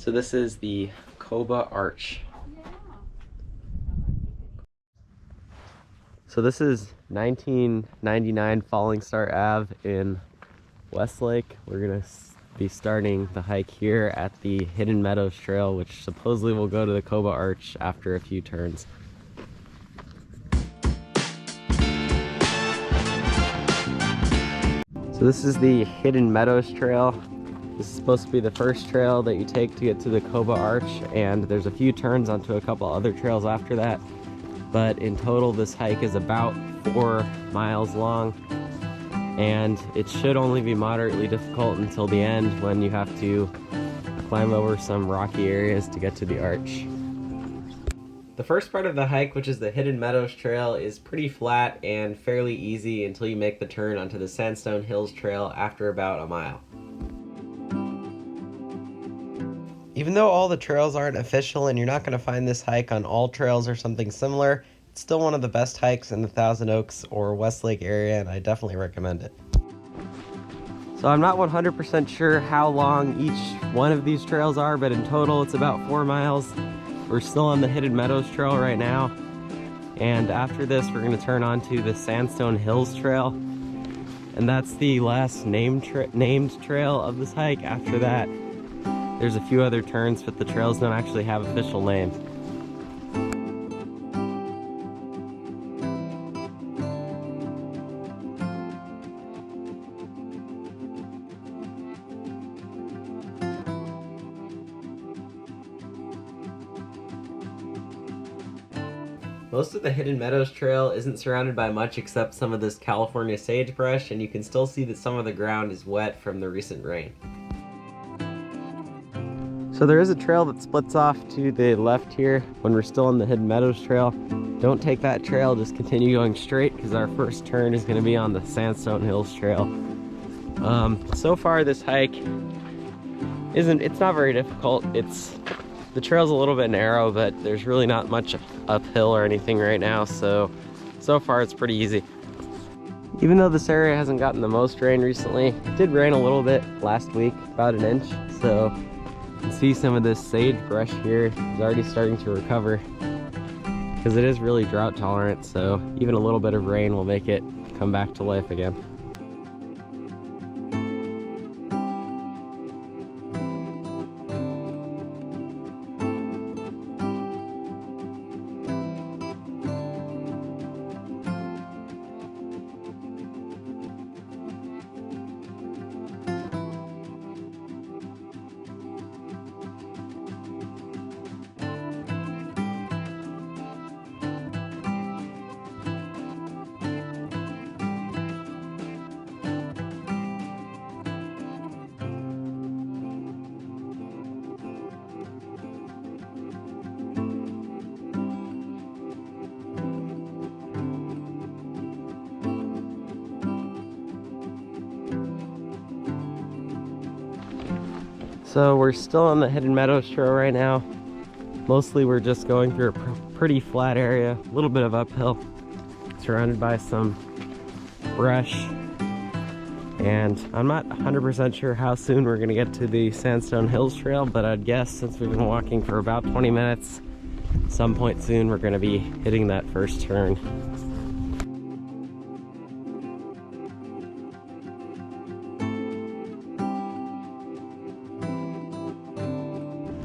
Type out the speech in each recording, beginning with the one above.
So this is the Coba Arch. So this is 1999 Falling Star Ave in Westlake. We're gonna be starting the hike here at the Hidden Meadows Trail, which supposedly will go to the Coba Arch after a few turns. So this is the Hidden Meadows Trail. This is supposed to be the first trail that you take to get to the Coba Arch, and there's a few turns onto a couple other trails after that. But in total, this hike is about 4 miles long, and it should only be moderately difficult until the end when you have to climb over some rocky areas to get to the arch. The first part of the hike, which is the Hidden Meadows Trail, is pretty flat and fairly easy until you make the turn onto the Sandstone Hills Trail after about a mile. Even though all the trails aren't official and you're not going to find this hike on all trails or something similar, it's still one of the best hikes in the Thousand Oaks or Westlake area, and I definitely recommend it. So I'm not 100% sure how long each one of these trails are, but in total it's about 4 miles. We're still on the Hidden Meadows Trail right now, and after this we're going to turn onto the Sandstone Hills Trail, and that's the last named trail of this hike. After that, there's a few other turns, but the trails don't actually have official names. Most of the Hidden Meadows Trail isn't surrounded by much except some of this California sagebrush, and you can still see that some of the ground is wet from the recent rain. So there is a trail that splits off to the left here when we're still on the Hidden Meadows Trail. Don't take that trail, just continue going straight because our first turn is going to be on the Sandstone Hills Trail. So far this hike it's not very difficult. The trail's a little bit narrow, but there's really not much uphill or anything right now, so far it's pretty easy. Even though this area hasn't gotten the most rain recently, it did rain a little bit last week, about an inch, so you can see some of this sagebrush here is already starting to recover because it is really drought tolerant, so even a little bit of rain will make it come back to life again. So we're still on the Hidden Meadows Trail right now. Mostly we're just going through a pretty flat area, a little bit of uphill, surrounded by some brush. And I'm not 100% sure how soon we're gonna get to the Sandstone Hills Trail, but I'd guess since we've been walking for about 20 minutes, some point soon we're gonna be hitting that first turn.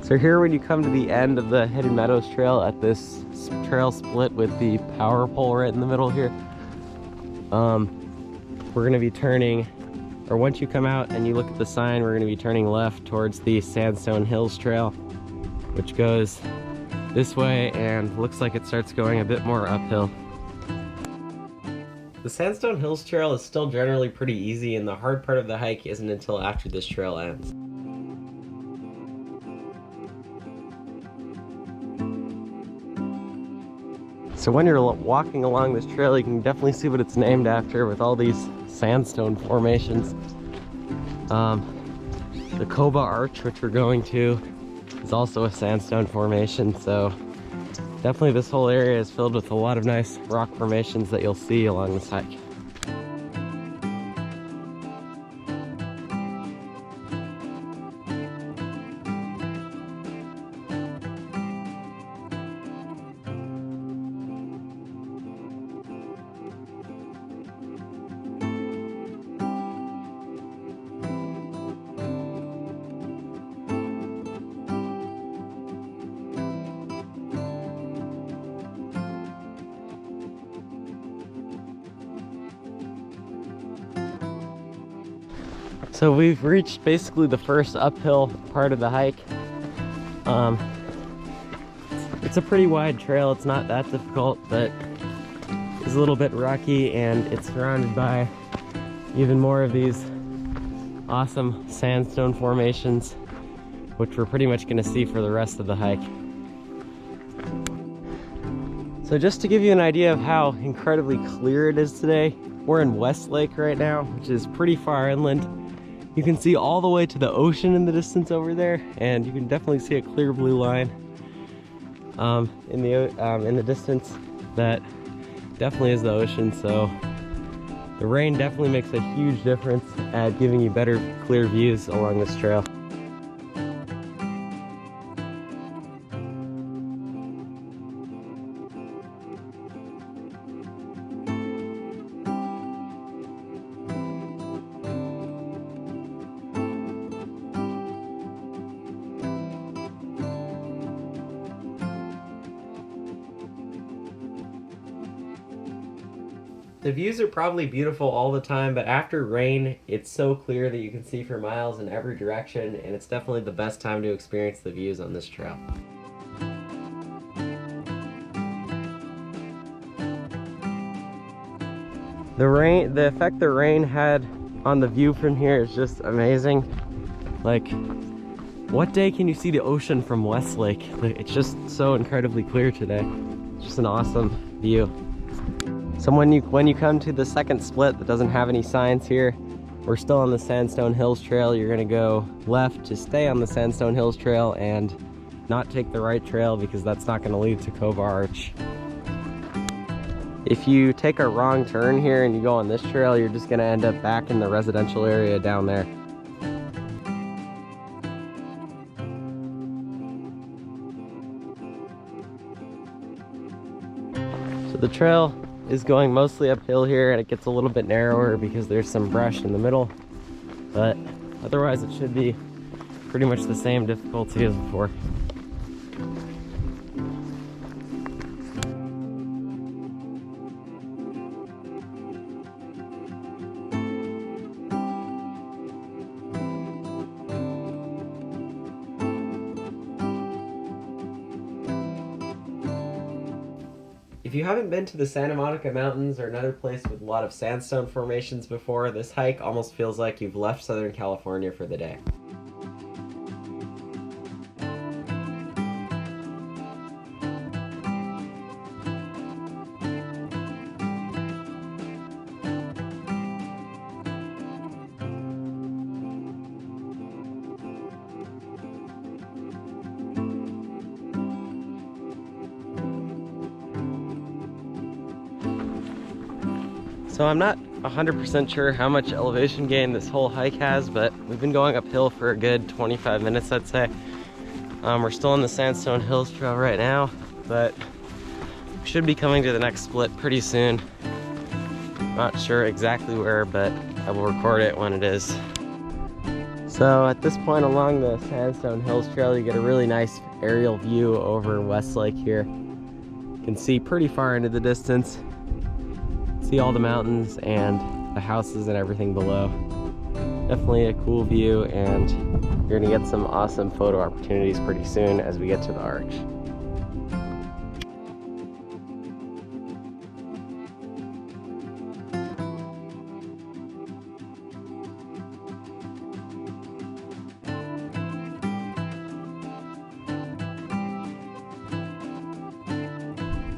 So here when you come to the end of the Hidden Meadows Trail at this trail split with the power pole right in the middle here, we're going to be turning, or once you come out and you look at the sign, we're going to be turning left towards the Sandstone Hills Trail, which goes this way and looks like it starts going a bit more uphill. The Sandstone Hills Trail is still generally pretty easy, and the hard part of the hike isn't until after this trail ends. So when you're walking along this trail, you can definitely see what it's named after with all these sandstone formations. The Coba Arch, which we're going to, is also a sandstone formation, so definitely this whole area is filled with a lot of nice rock formations that you'll see along this hike. So we've reached basically the first uphill part of the hike. It's a pretty wide trail. It's not that difficult, but it's a little bit rocky, and it's surrounded by even more of these awesome sandstone formations, which we're pretty much going to see for the rest of the hike. So just to give you an idea of how incredibly clear it is today, we're in Westlake right now, which is pretty far inland. You can see all the way to the ocean in the distance over there, and you can definitely see a clear blue line in the distance. That definitely is the ocean. So the rain definitely makes a huge difference at giving you better clear views along this trail. The views are probably beautiful all the time, but after rain, it's so clear that you can see for miles in every direction, and it's definitely the best time to experience the views on this trail. The effect the rain had on the view from here is just amazing. Like, what day can you see the ocean from Westlake? It's just so incredibly clear today. It's just an awesome view. So when you come to the second split that doesn't have any signs here, we're still on the Sandstone Hills Trail. You're gonna go left to stay on the Sandstone Hills Trail and not take the right trail, because that's not gonna lead to Coba Arch. If you take a wrong turn here and you go on this trail, you're just gonna end up back in the residential area down there. So the trail is going mostly uphill here, and it gets a little bit narrower because there's some brush in the middle, but otherwise it should be pretty much the same difficulty as before. If you haven't been to the Santa Monica Mountains or another place with a lot of sandstone formations before, this hike almost feels like you've left Southern California for the day. So I'm not 100% sure how much elevation gain this whole hike has, but we've been going uphill for a good 25 minutes, I'd say. We're still on the Sandstone Hills Trail right now, but we should be coming to the next split pretty soon. Not sure exactly where, but I will record it when it is. So at this point along the Sandstone Hills Trail, you get a really nice aerial view over Westlake here. You can see pretty far into the distance. See all the mountains and the houses and everything below. Definitely a cool view, and you're gonna get some awesome photo opportunities pretty soon as we get to the arch.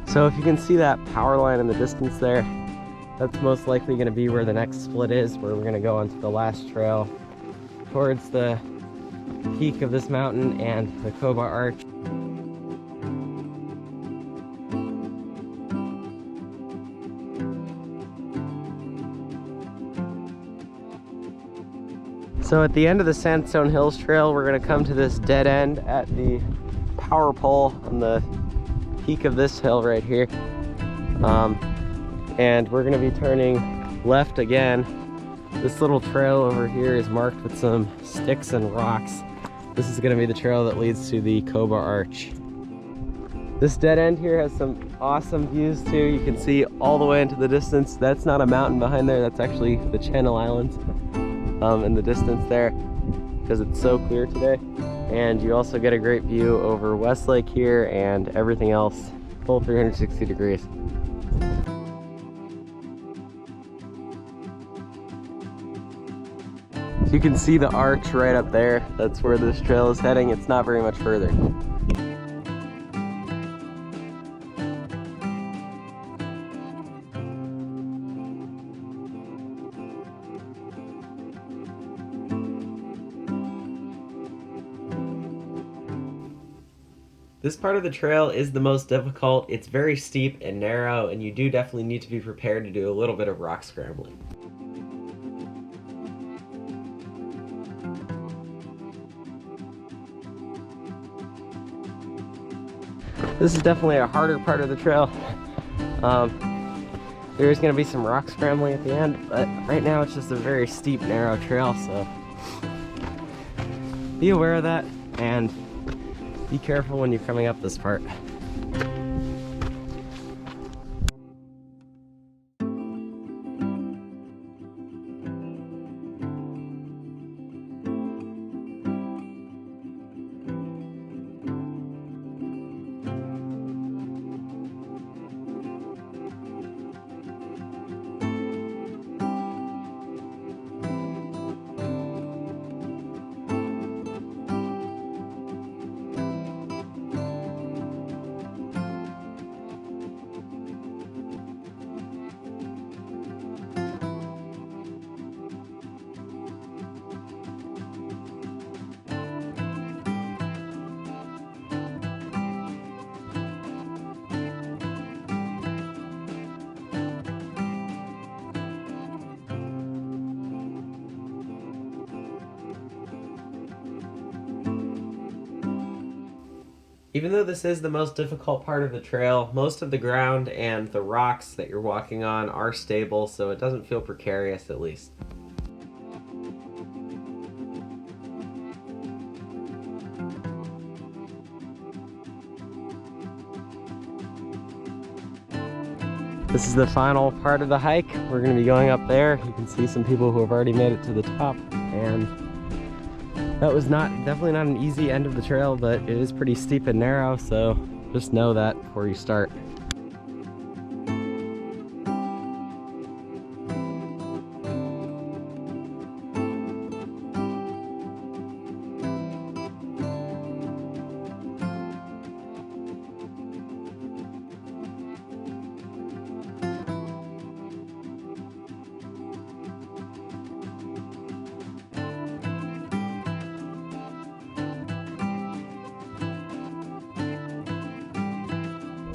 So if you can see that power line in the distance there, that's most likely going to be where the next split is, where we're going to go onto the last trail towards the peak of this mountain and the Coba Arch. So at the end of the Sandstone Hills Trail, we're going to come to this dead end at the power pole on the peak of this hill right here. And we're gonna be turning left again. This little trail over here is marked with some sticks and rocks. This is gonna be the trail that leads to the Coba Arch. This dead end here has some awesome views too. You can see all the way into the distance. That's not a mountain behind there, that's actually the Channel Islands. in the distance there because it's so clear today. And you also get a great view over Westlake here and everything else, full 360 degrees. So you can see the arch right up there. That's where this trail is heading. It's not very much further. This part of the trail is the most difficult. It's very steep and narrow, and you do definitely need to be prepared to do a little bit of rock scrambling. This is definitely a harder part of the trail. There is going to be some rock scrambling at the end, but right now it's just a very steep, narrow trail, so be aware of that and be careful when you're coming up this part. Even though this is the most difficult part of the trail, most of the ground and the rocks that you're walking on are stable, so it doesn't feel precarious at least. This is the final part of the hike. We're going to be going up there. You can see some people who have already made it to the top, and that was definitely not an easy end of the trail, but it is pretty steep and narrow, so just know that before you start.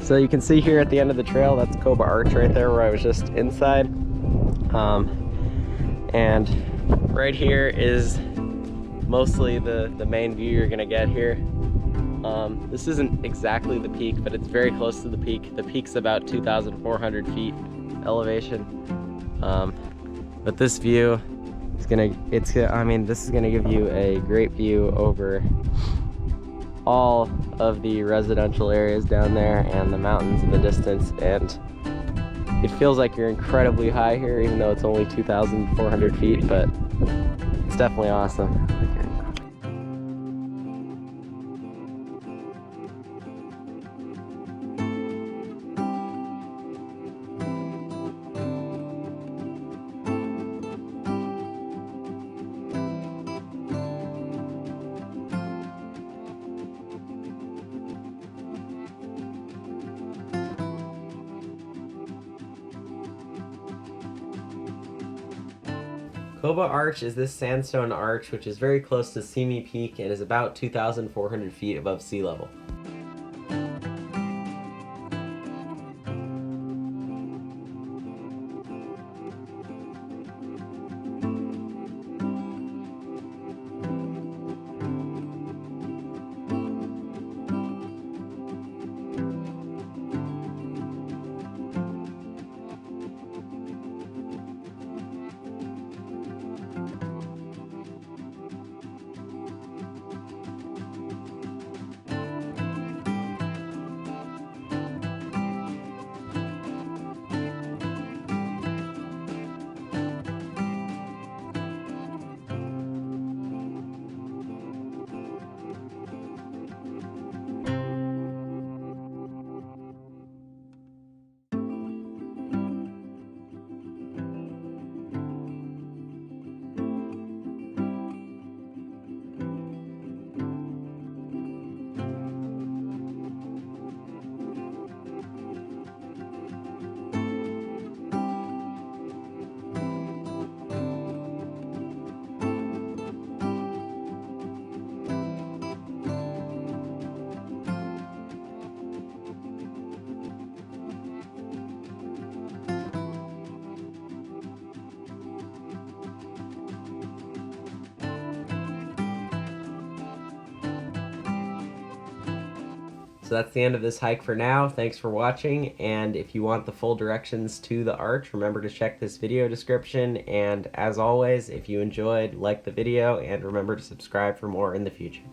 So you can see here at the end of the trail, that's Coba Arch right there where I was just inside. And right here is mostly the main view you're gonna get here. This isn't exactly the peak, but it's very close to the peak. The peak's about 2,400 feet elevation. But this view is this is gonna give you a great view over all of the residential areas down there and the mountains in the distance, and it feels like you're incredibly high here even though it's only 2,400 feet, but it's definitely awesome. Coba Arch is this sandstone arch, which is very close to Simi Peak and is about 2,400 feet above sea level. So that's the end of this hike for now. Thanks for watching, and if you want the full directions to the arch, remember to check this video description, and as always, if you enjoyed, like the video, and remember to subscribe for more in the future.